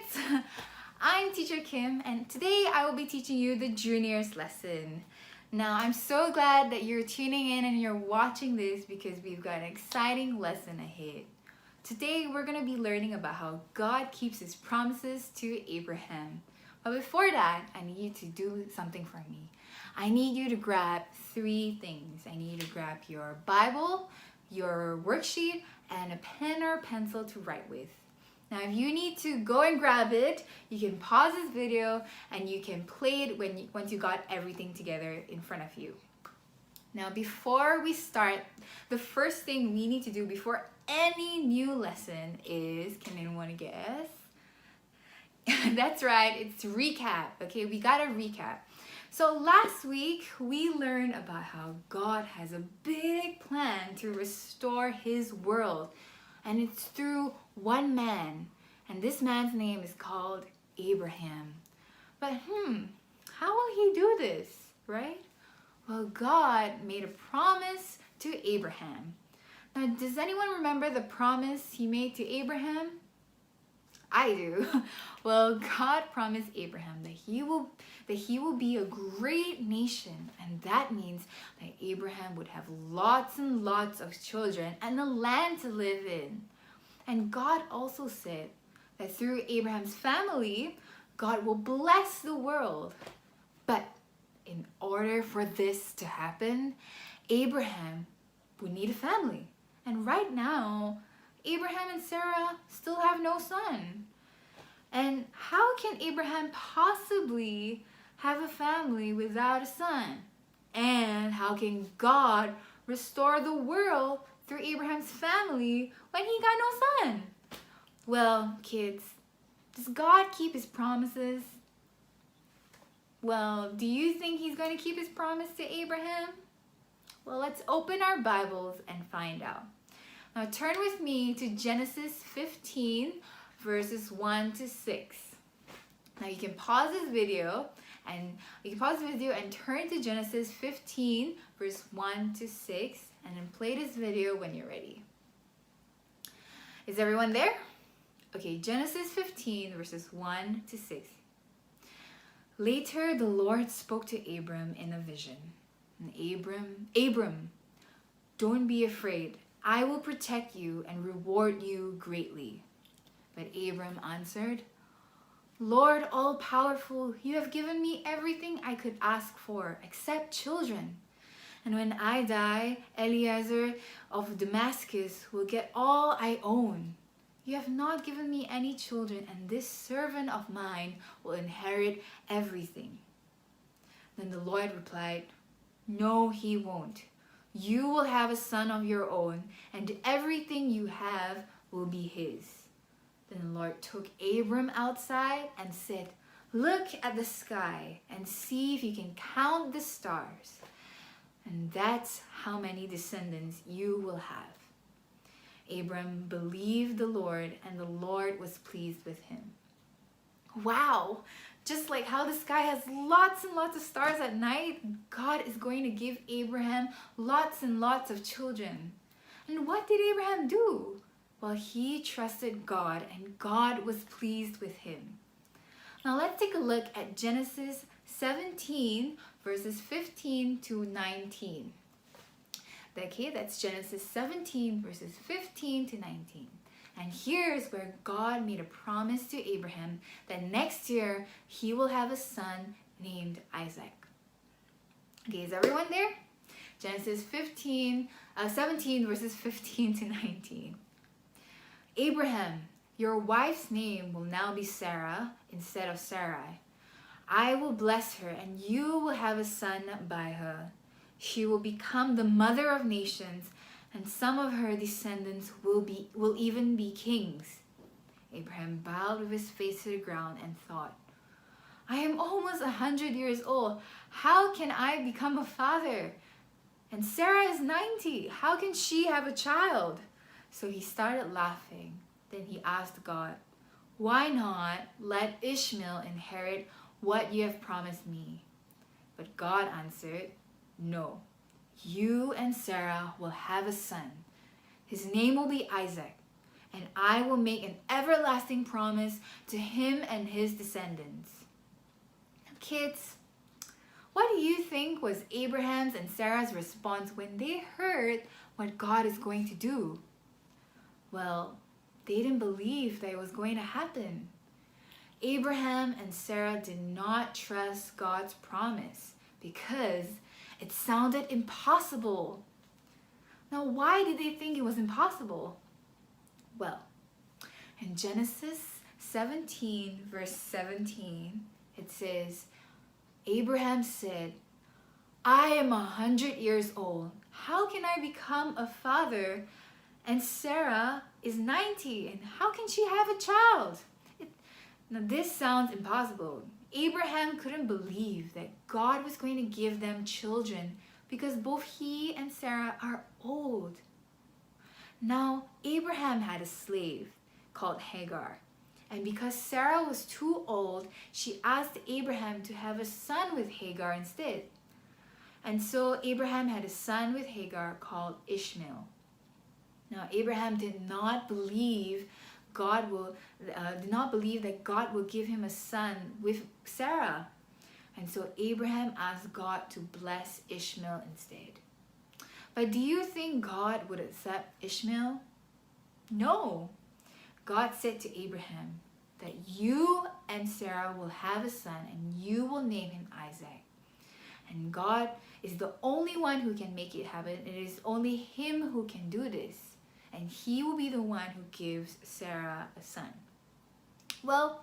kids! I'm Teacher Kim, and today I will be teaching you the juniors lesson. Now, I'm so glad that you're tuning in and you're watching this because we've got an exciting lesson ahead. Today, we're going to be learning about how God keeps his promises to Abraham. But before that, I need you to do something for me. I need you to grab three things. I need you to grab your Bible, your worksheet, and a pen or pencil to write with. Now, if you need to go and grab it, you can pause this video and you can play it once you got everything together in front of you. Now, before we start, the first thing we need to do before any new lesson is, can anyone guess? That's right, it's recap. Okay, we gotta recap. So last week, we learned about how God has a big plan to restore his world. And it's through one man. And this man's name is called Abraham. But how will he do this, right? Well, God made a promise to Abraham. Now, does anyone remember the promise he made to Abraham? I do. Well, God promised Abraham that he will be a great nation, and that means that Abraham would have lots and lots of children and a land to live in. And God also said that through Abraham's family, God will bless the world. But in order for this to happen, Abraham would need a family. And right now, Abraham and Sarah still have no son. And how can Abraham possibly have a family without a son? And how can God restore the world through Abraham's family when he got no son? Well, kids, does God keep his promises? Well, do you think he's going to keep his promise to Abraham? Well, let's open our Bibles and find out. Now turn with me to Genesis 15, verses 1 to 6. Now you can pause this video and turn to Genesis 15, verse 1 to 6, and then play this video when you're ready. Is everyone there? Okay, Genesis 15, verses 1 to 6. Later, the Lord spoke to Abram in a vision. And Abram, don't be afraid. I will protect you and reward you greatly. But Abram answered, Lord all-powerful, you have given me everything I could ask for except children. And when I die, Eliezer of Damascus will get all I own. You have not given me any children, and this servant of mine will inherit everything. Then the Lord replied, No, he won't. You will have a son of your own, and everything you have will be his. Then the Lord took Abram outside and said, Look at the sky and see if you can count the stars. And that's how many descendants you will have. Abram believed the Lord, and the Lord was pleased with him. Wow! Just like how the sky has lots and lots of stars at night, God is going to give Abraham lots and lots of children. And what did Abraham do? Well, he trusted God, and God was pleased with him. Now let's take a look at Genesis 17, verses 15 to 19. Okay, that's Genesis 17, verses 15 to 19. And here's where God made a promise to Abraham that next year he will have a son named Isaac. Okay, is everyone there? Genesis 17, verses 15 to 19. Abraham, your wife's name will now be Sarah instead of Sarai. I will bless her, and you will have a son by her. She will become the mother of nations, and some of her descendants will even be kings. Abraham bowed with his face to the ground and thought, I am almost 100 years old. How can I become a father? And Sarah is 90. How can she have a child? So he started laughing. Then he asked God, Why not let Ishmael inherit what you have promised me? But God answered, No, you and Sarah will have a son. His name will be Isaac, and I will make an everlasting promise to him and his descendants. Now, kids, what do you think was Abraham's and Sarah's response when they heard what God is going to do? Well, they didn't believe that it was going to happen. Abraham and Sarah did not trust God's promise because it sounded impossible. Now, why did they think it was impossible? Well, in Genesis 17, verse 17, it says, Abraham said, I am 100 years old. How can I become a father? And Sarah is 90, and how can she have a child? Now this sounds impossible. Abraham couldn't believe that God was going to give them children because both he and Sarah are old. Now, Abraham had a slave called Hagar. And because Sarah was too old, she asked Abraham to have a son with Hagar instead. And so Abraham had a son with Hagar called Ishmael. Now, Abraham did not believe that God will give him a son with Sarah. And so Abraham asked God to bless Ishmael instead. But do you think God would accept Ishmael? No. God said to Abraham that you and Sarah will have a son and you will name him Isaac. And God is the only one who can make it happen. It is only him who can do this. And he will be the one who gives Sarah a son. Well,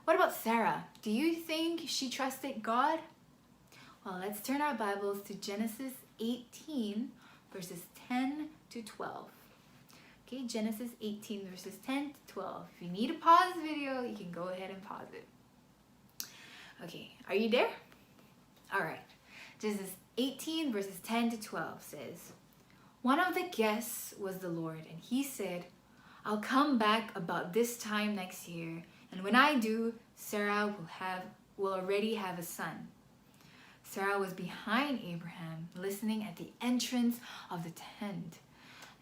what about Sarah? Do you think she trusted God? Well, let's turn our Bibles to Genesis 18, verses 10 to 12. Okay, Genesis 18, verses 10 to 12. If you need to pause the video, you can go ahead and pause it. Okay, are you there? All right. Genesis 18, verses 10 to 12 says, one of the guests was the Lord, and he said, I'll come back about this time next year, and when I do, Sarah will already have a son. Sarah was behind Abraham, listening at the entrance of the tent.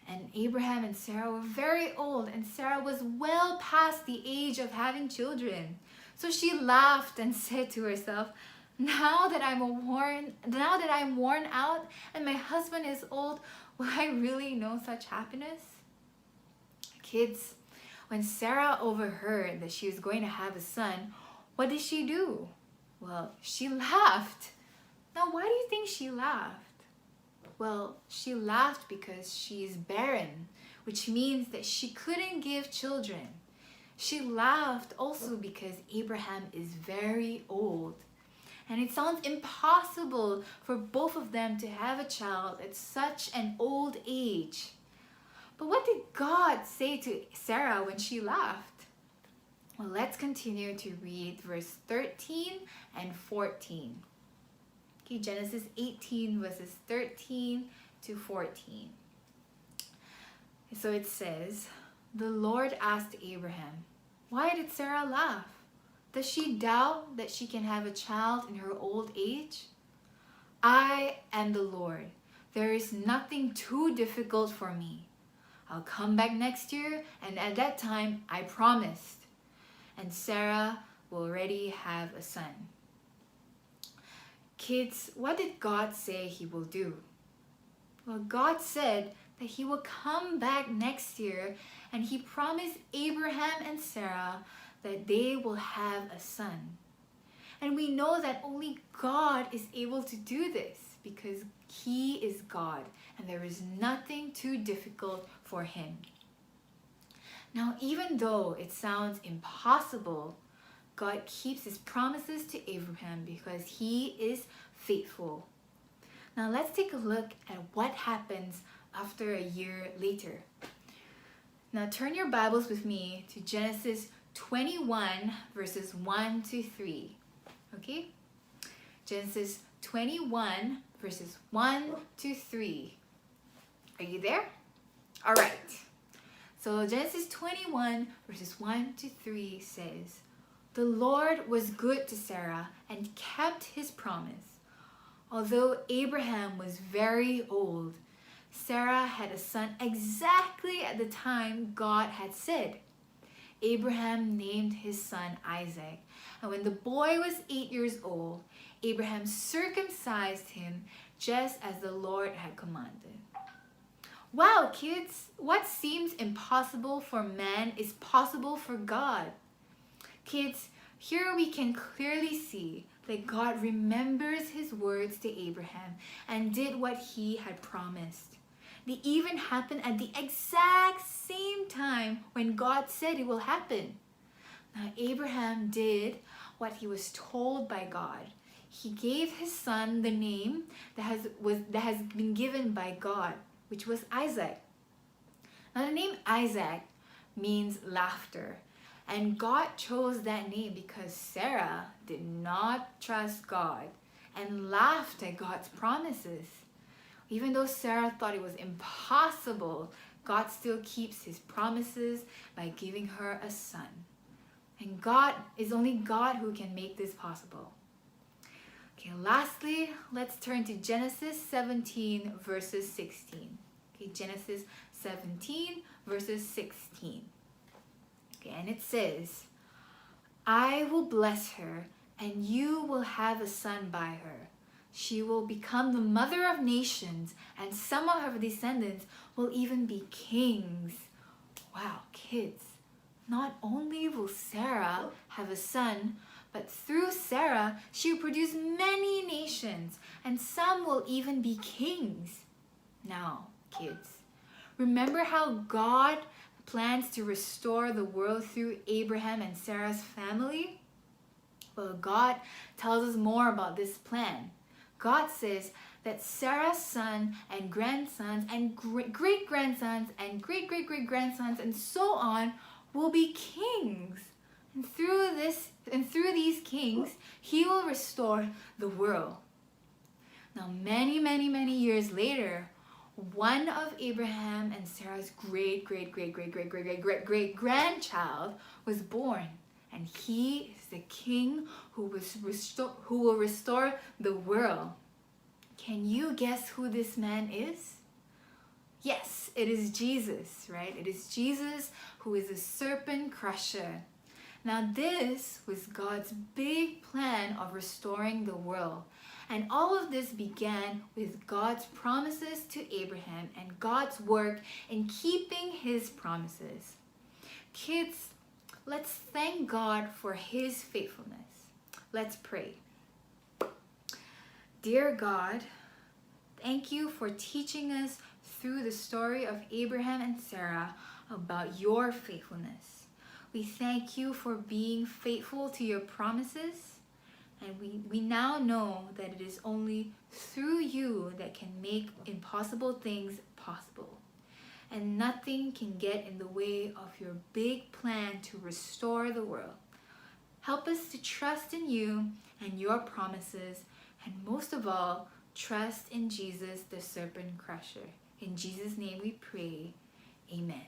And Abraham and Sarah were very old, and Sarah was well past the age of having children. So she laughed and said to herself, now that I'm worn out and my husband is old, will I really know such happiness? Kids, when Sarah overheard that she was going to have a son, what did she do? Well, she laughed. Now, why do you think she laughed? Well, she laughed because she is barren, which means that she couldn't give children. She laughed also because Abraham is very old. And it sounds impossible for both of them to have a child at such an old age. But what did God say to Sarah when she laughed? Well, let's continue to read verse 13 and 14. Okay, Genesis 18 verses 13 to 14. So it says, the Lord asked Abraham, why did Sarah laugh? Does she doubt that she can have a child in her old age? I am the Lord. There is nothing too difficult for me. I'll come back next year, and at that time, I promised. And Sarah will already have a son. Kids, what did God say he will do? Well, God said that he will come back next year, and he promised Abraham and Sarah that they will have a son. And we know that only God is able to do this because he is God and there is nothing too difficult for him. Now, even though it sounds impossible, God keeps his promises to Abraham because he is faithful. Now, let's take a look at what happens after a year later. Now, turn your Bibles with me to Genesis 21 verses 1 to 3. Okay? Genesis 21 verses 1 to 3. Are you there? All right. So Genesis 21 verses 1 to 3 says, the Lord was good to Sarah and kept his promise. Although Abraham was very old, Sarah had a son exactly at the time God had said. Abraham named his son Isaac, and when the boy was 8 years old, Abraham circumcised him just as the Lord had commanded. Wow, kids, what seems impossible for man is possible for God. Kids, here we can clearly see that God remembers his words to Abraham and did what he had promised. They even happened at the exact same time when God said it will happen. Now, Abraham did what he was told by God. He gave his son the name that has been given by God, which was Isaac. Now, the name Isaac means laughter. And God chose that name because Sarah did not trust God and laughed at God's promises. Even though Sarah thought it was impossible, God still keeps his promises by giving her a son. And God is only God who can make this possible. Okay, lastly, let's turn to Genesis 17 verses 16. Okay, Genesis 17 verses 16. Okay, and it says, I will bless her, and you will have a son by her. She will become the mother of nations, and some of her descendants will even be kings. Wow, kids. Not only will Sarah have a son, but through Sarah, she will produce many nations, and some will even be kings. Now, kids, remember how God plans to restore the world through Abraham and Sarah's family? Well, God tells us more about this plan. God says that Sarah's son and grandsons and great-grandsons and great-great-great-grandsons and so on will be kings. And through these kings, he will restore the world. Now, many, many, many years later, one of Abraham and Sarah's great-great-great-great-great-great-great-grandchild was born. And he is the king who will restore the world. Can you guess who this man is? Yes, it is Jesus, right? It is Jesus who is a serpent crusher. Now this was God's big plan of restoring the world. And all of this began with God's promises to Abraham and God's work in keeping his promises. Kids, let's thank God for his faithfulness. Let's pray. Dear God, thank you for teaching us through the story of Abraham and Sarah about your faithfulness. We thank you for being faithful to your promises, and we now know that it is only through you that can make impossible things possible. And nothing can get in the way of your big plan to restore the world. Help us to trust in you and your promises, and most of all, trust in Jesus, the serpent crusher. In Jesus' name we pray. Amen.